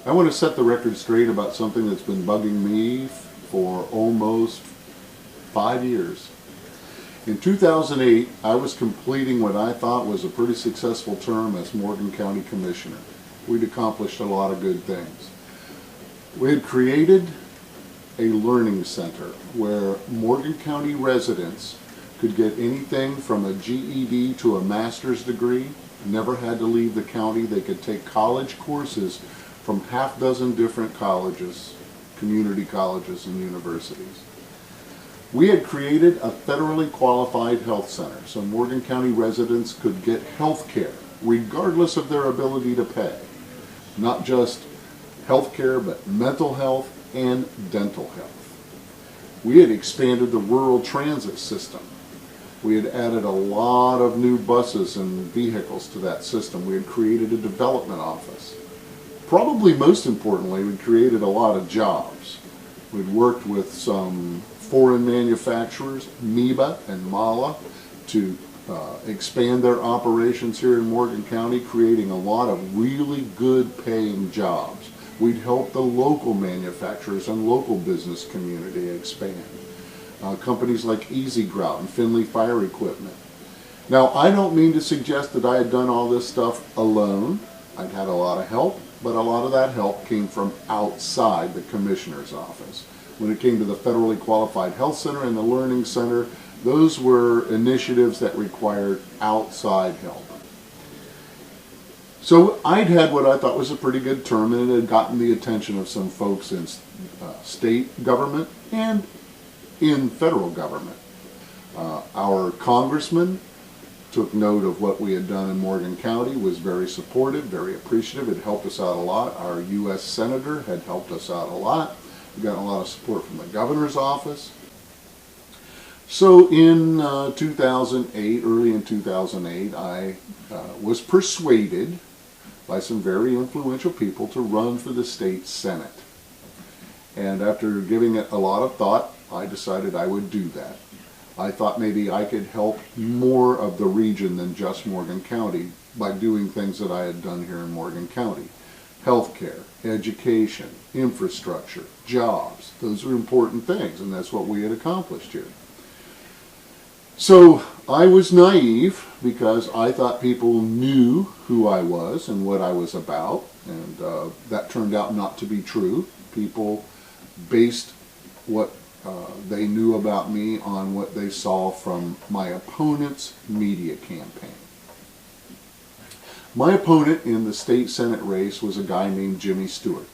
I want to set the record straight about something that's been bugging me for almost 5 years. In 2008, I was completing what I thought was a pretty successful term as Morgan County Commissioner. We'd accomplished a lot of good things. We had created a learning center where Morgan County residents could get anything from a GED to a master's degree, never had to leave the county. They could take college courses from half dozen different colleges, community colleges and universities. We had created a federally qualified health center so Morgan County residents could get health care regardless of their ability to pay. Not just health care, but mental health and dental health. We had expanded the rural transit system. We had added a lot of new buses and vehicles to that system. We had created a development office. Probably most importantly, we created a lot of jobs. We'd worked with some foreign manufacturers, MEBA and MALA, to expand their operations here in Morgan County, creating a lot of really good paying jobs. We'd help the local manufacturers and local business community expand. Companies like Easy Grout and Finley Fire Equipment. Now, I don't mean to suggest that I had done all this stuff alone. I'd had a lot of help, but a lot of that help came from outside the Commissioner's office. When it came to the federally qualified health center and the learning center, those were initiatives that required outside help. So I'd had what I thought was a pretty good term, and it had gotten the attention of some folks in state government and in federal government. Our congressman took note of what we had done in Morgan County, was very supportive, very appreciative. It helped us out a lot. Our U.S. Senator had helped us out a lot. We got a lot of support from the governor's office. So in 2008, early in 2008, I was persuaded by some very influential people to run for the state Senate. And after giving it a lot of thought, I decided I would do that. I thought maybe I could help more of the region than just Morgan County by doing things that I had done here in Morgan County. Healthcare, education, infrastructure, jobs. Those are important things, and that's what we had accomplished here. So I was naive because I thought people knew who I was and what I was about, and that turned out not to be true. People based what they knew about me on what they saw from my opponent's media campaign. My opponent in the state Senate race was a guy named Jimmy Stewart.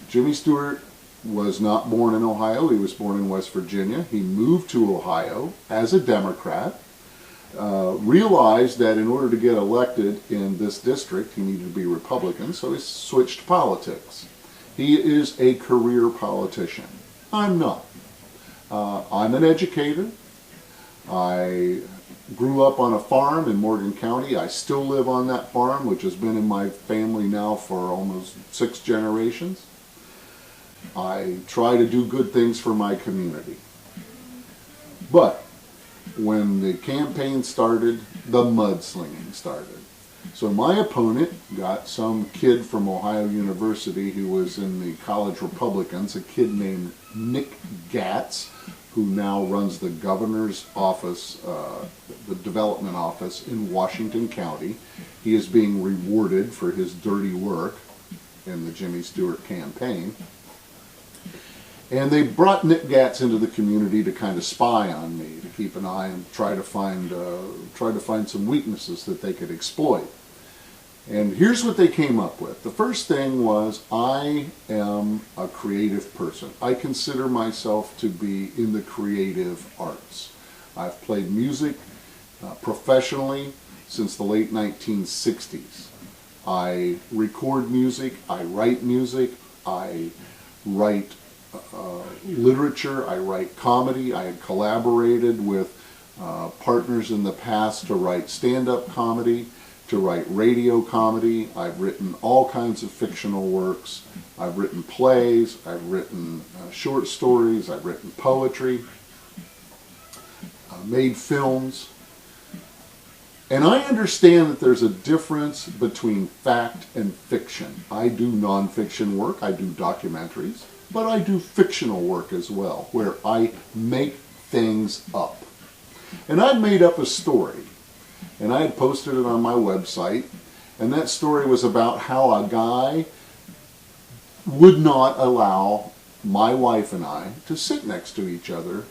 Jimmy Stewart was not born in Ohio. He was born in West Virginia. He moved to Ohio as a Democrat, realized that in order to get elected in this district, he needed to be Republican, so he switched politics. He is a career politician. I'm not. I'm an educator. I grew up on a farm in Morgan County. I still live on that farm, which has been in my family now for almost 6 generations. I try to do good things for my community. But when the campaign started, the mudslinging started. So my opponent got some kid from Ohio University who was in the College Republicans, a kid named Nick Gatz, who now runs the governor's office, the development office in Washington County. He is being rewarded for his dirty work in the Jimmy Stewart campaign. And they brought Nick Gatz into the community to kind of spy on me, to keep an eye and try to find some weaknesses that they could exploit. And here's what they came up with. The first thing was, I am a creative person. I consider myself to be in the creative arts. I've played music professionally since the late 1960s. I record music, I write music, I write literature, I write comedy. I had collaborated with partners in the past to write stand-up comedy, to write radio comedy. I've written all kinds of fictional works. I've written plays, I've written short stories, I've written poetry, made films. And I understand that there's a difference between fact and fiction. I do nonfiction work, I do documentaries, but I do fictional work as well, where I make things up. And I'd made up a story, and I had posted it on my website, and that story was about how a guy would not allow my wife and I to sit next to each other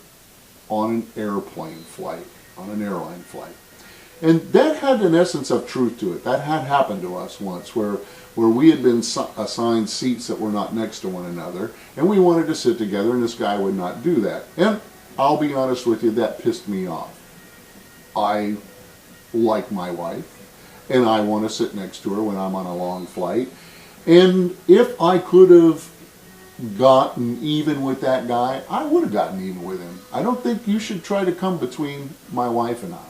on an airplane flight, on an airline flight. And that had an essence of truth to it. That had happened to us once, where we had been assigned seats that were not next to one another, and we wanted to sit together, and this guy would not do that. And I'll be honest with you, that pissed me off. I like my wife, and I want to sit next to her when I'm on a long flight. And if I could have gotten even with that guy, I would have gotten even with him. I don't think you should try to come between my wife and I.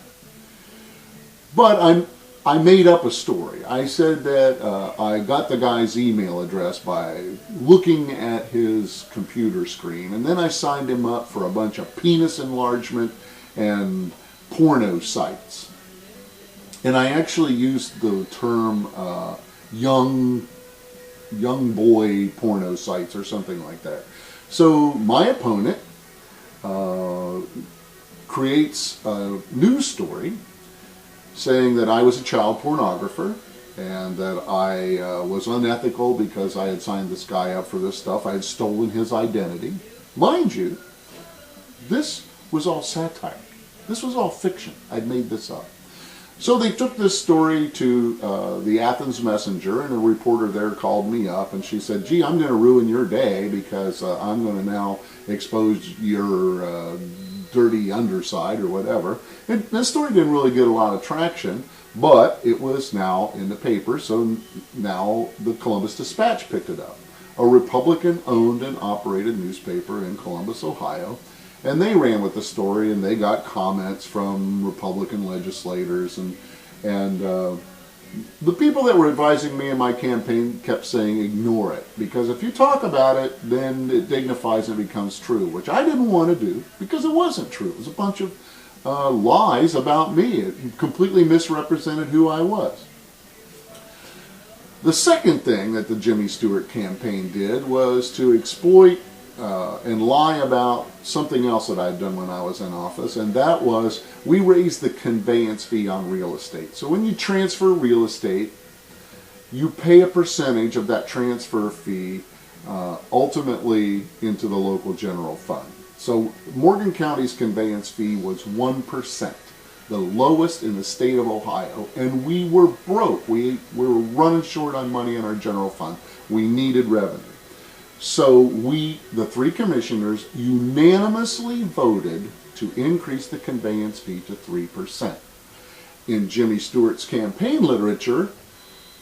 But I made up a story. I said that I got the guy's email address by looking at his computer screen, and then I signed him up for a bunch of penis enlargement and porno sites. And I actually used the term young boy porno sites or something like that. So my opponent creates a news story saying that I was a child pornographer and that I was unethical because I had signed this guy up for this stuff. I had stolen his identity. Mind you, this was all satire. This was all fiction. I'd made this up. So they took this story to the Athens Messenger, and a reporter there called me up, and she said, gee, I'm going to ruin your day because I'm going to now expose your dirty underside or whatever. And this story didn't really get a lot of traction, but it was now in the paper, so now the Columbus Dispatch picked it up. A Republican-owned and operated newspaper in Columbus, Ohio. And they ran with the story, and they got comments from Republican legislators, and the people that were advising me in my campaign kept saying ignore it, because if you talk about it, then it dignifies and becomes true, which I didn't want to do because it wasn't true. It was a bunch of lies about me. It completely misrepresented who I was. The second thing that the Jimmy Stewart campaign did was to exploit and lie about something else that I'd done when I was in office, and that was we raised the conveyance fee on real estate. So when you transfer real estate, you pay a percentage of that transfer fee ultimately into the local general fund. So Morgan County's conveyance fee was 1%, the lowest in the state of Ohio, and we were broke. We were running short on money in our general fund. We needed revenue. So we, the three commissioners, unanimously voted to increase the conveyance fee to 3%. In Jimmy Stewart's campaign literature,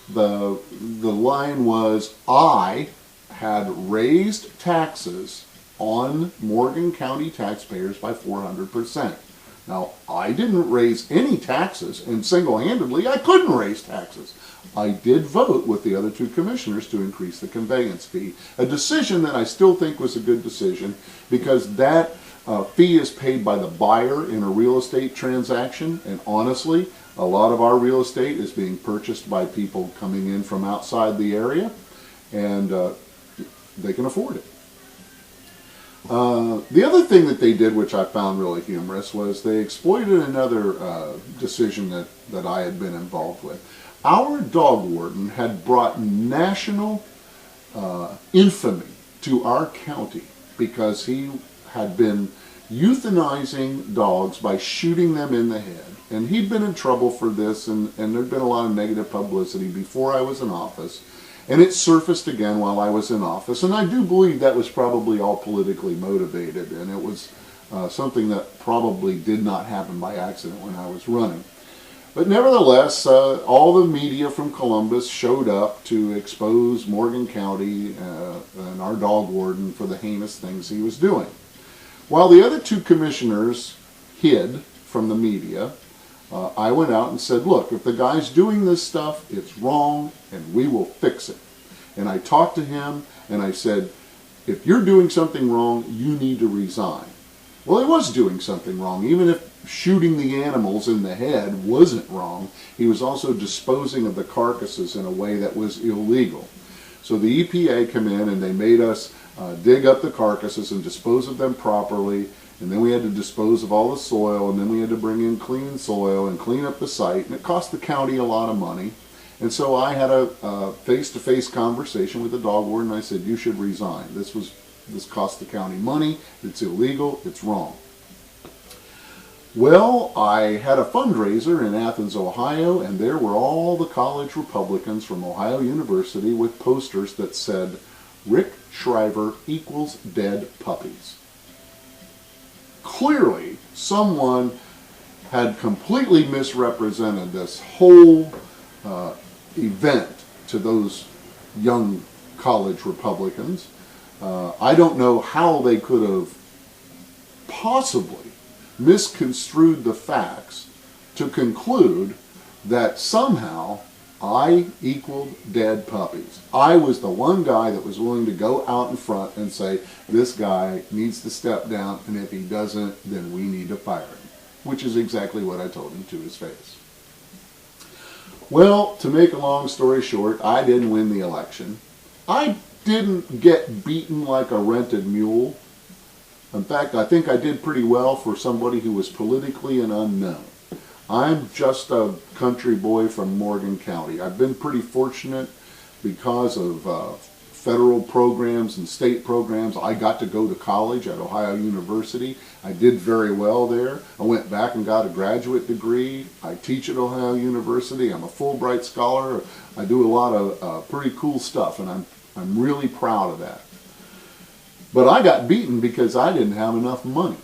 the line was, I had raised taxes on Morgan County taxpayers by 400%. Now, I didn't raise any taxes, and single-handedly, I couldn't raise taxes. I did vote with the other two commissioners to increase the conveyance fee, a decision that I still think was a good decision, because that fee is paid by the buyer in a real estate transaction, and honestly, a lot of our real estate is being purchased by people coming in from outside the area, and they can afford it. The other thing that they did, which I found really humorous, was they exploited another decision that I had been involved with. Our dog warden had brought national infamy to our county because he had been euthanizing dogs by shooting them in the head. And he'd been in trouble for this, and there'd been a lot of negative publicity before I was in office. And it surfaced again while I was in office, and I do believe that was probably all politically motivated, and it was something that probably did not happen by accident when I was running. But nevertheless, all the media from Columbus showed up to expose Morgan County and our dog warden for the heinous things he was doing. While the other two commissioners hid from the media, I went out and said, look, if the guy's doing this stuff, it's wrong, and we will fix it. And I talked to him, and I said, if you're doing something wrong, you need to resign. Well, he was doing something wrong, even if shooting the animals in the head wasn't wrong. He was also disposing of the carcasses in a way that was illegal. So the EPA come in and they made us dig up the carcasses and dispose of them properly, and then we had to dispose of all the soil, and then we had to bring in clean soil and clean up the site, and it cost the county a lot of money. And so I had a face-to-face conversation with the dog warden, and I said, you should resign. This cost the county money, it's illegal, it's wrong. Well, I had a fundraiser in Athens, Ohio, and there were all the college Republicans from Ohio University with posters that said, Rick Shriver equals dead puppies. Clearly, someone had completely misrepresented this whole event to those young college Republicans. I don't know how they could have possibly misconstrued the facts to conclude that somehow I equaled dead puppies. I was the one guy that was willing to go out in front and say, this guy needs to step down, and if he doesn't, then we need to fire him, which is exactly what I told him to his face. Well, to make a long story short, I didn't win the election. I didn't get beaten like a rented mule. In fact, I think I did pretty well for somebody who was politically an unknown. I'm just a country boy from Morgan County. I've been pretty fortunate because of federal programs and state programs. I got to go to college at Ohio University. I did very well there. I went back and got a graduate degree. I teach at Ohio University. I'm a Fulbright scholar. I do a lot of pretty cool stuff, and I'm really proud of that. But I got beaten because I didn't have enough money.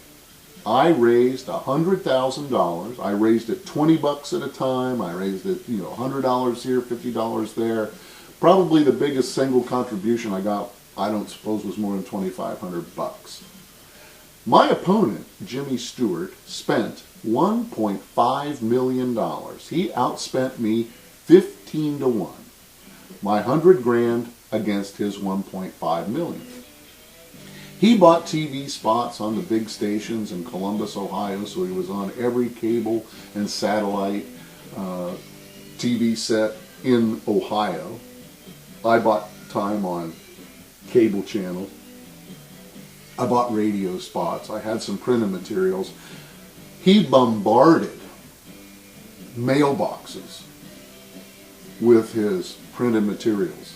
I raised $100,000. I raised it 20 bucks at a time. I raised it, $100 here, $50 there. Probably the biggest single contribution I got, I don't suppose, was more than 2,500 bucks. My opponent, Jimmy Stewart, spent $1.5 million. He outspent me 15 to 1. My 100 grand against his 1.5 million. He bought TV spots on the big stations in Columbus, Ohio, so he was on every cable and satellite TV set in Ohio. I bought time on cable channels. I bought radio spots. I had some printed materials. He bombarded mailboxes with his printed materials,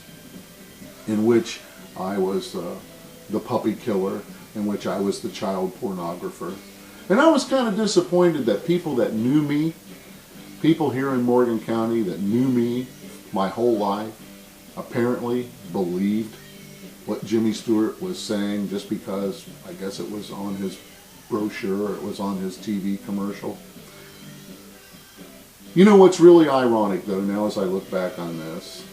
in which I was the puppy killer, in which I was the child pornographer. And I was kind of disappointed that people that knew me, people here in Morgan County that knew me my whole life, apparently believed what Jimmy Stewart was saying just because I guess it was on his brochure or it was on his TV commercial. You know what's really ironic, though, now as I look back on this,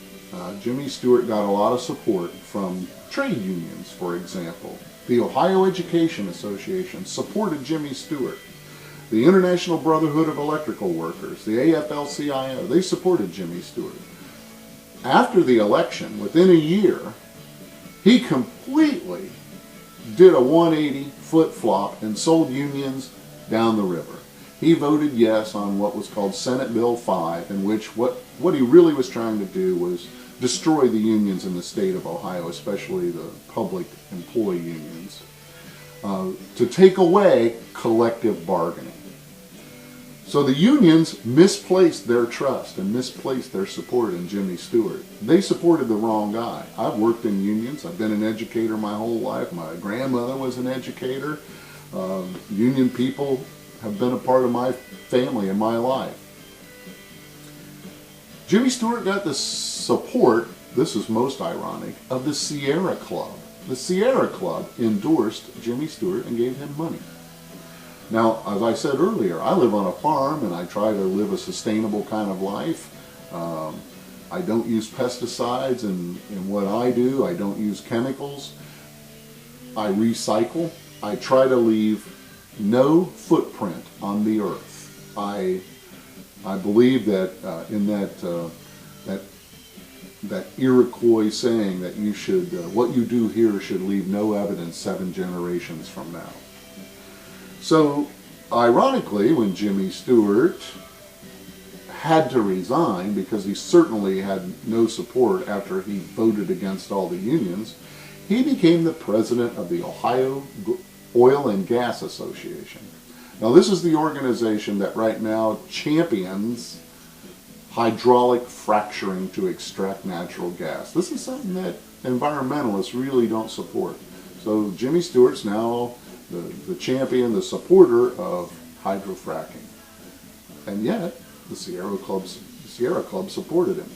Jimmy Stewart got a lot of support from trade unions, for example. The Ohio Education Association supported Jimmy Stewart. The International Brotherhood of Electrical Workers, the AFL-CIO, they supported Jimmy Stewart. After the election, within a year, he completely did a 180 flip-flop and sold unions down the river. He voted yes on what was called Senate Bill 5, in which what he really was trying to do was destroy the unions in the state of Ohio, especially the public employee unions, to take away collective bargaining. So the unions misplaced their trust and misplaced their support in Jimmy Stewart. They supported the wrong guy. I've worked in unions. I've been an educator my whole life. My grandmother was an educator. Union people have been a part of my family and my life. Jimmy Stewart got the support, this is most ironic, of the Sierra Club. The Sierra Club endorsed Jimmy Stewart and gave him money. Now, as I said earlier, I live on a farm and I try to live a sustainable kind of life. I don't use pesticides in what I do. I don't use chemicals. I recycle. I try to leave no footprint on the earth. I believe that in that Iroquois saying that you should, what you do here should leave no evidence 7 generations from now. So ironically, when Jimmy Stewart had to resign because he certainly had no support after he voted against all the unions, he became the president of the Ohio Oil and Gas Association. Now, this is the organization that right now champions hydraulic fracturing to extract natural gas. This is something that environmentalists really don't support. So Jimmy Stewart's now the champion, the supporter of hydrofracking. And yet, the Sierra Club supported him.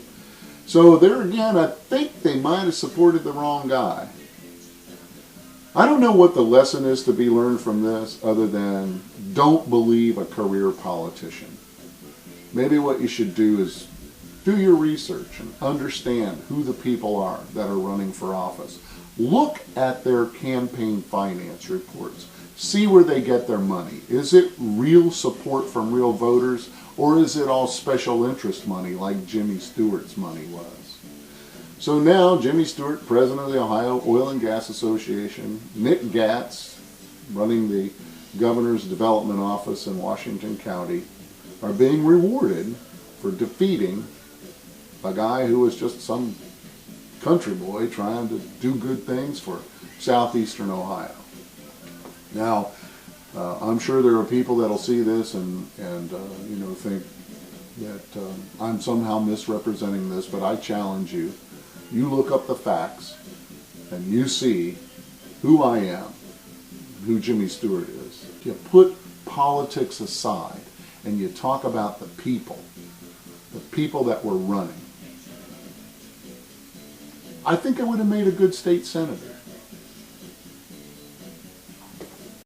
So there again, I think they might have supported the wrong guy. I don't know what the lesson is to be learned from this other than don't believe a career politician. Maybe what you should do is do your research and understand who the people are that are running for office. Look at their campaign finance reports. See where they get their money. Is it real support from real voters, or is it all special interest money like Jimmy Stewart's money was? So now, Jimmy Stewart, president of the Ohio Oil and Gas Association, Nick Gatz, running the governor's development office in Washington County, are being rewarded for defeating a guy who was just some country boy trying to do good things for southeastern Ohio. Now, I'm sure there are people that'll see this and think that I'm somehow misrepresenting this, but I challenge you. You look up the facts and you see who I am, who Jimmy Stewart is. You put politics aside and you talk about the people that were running. I think I would have made a good state senator.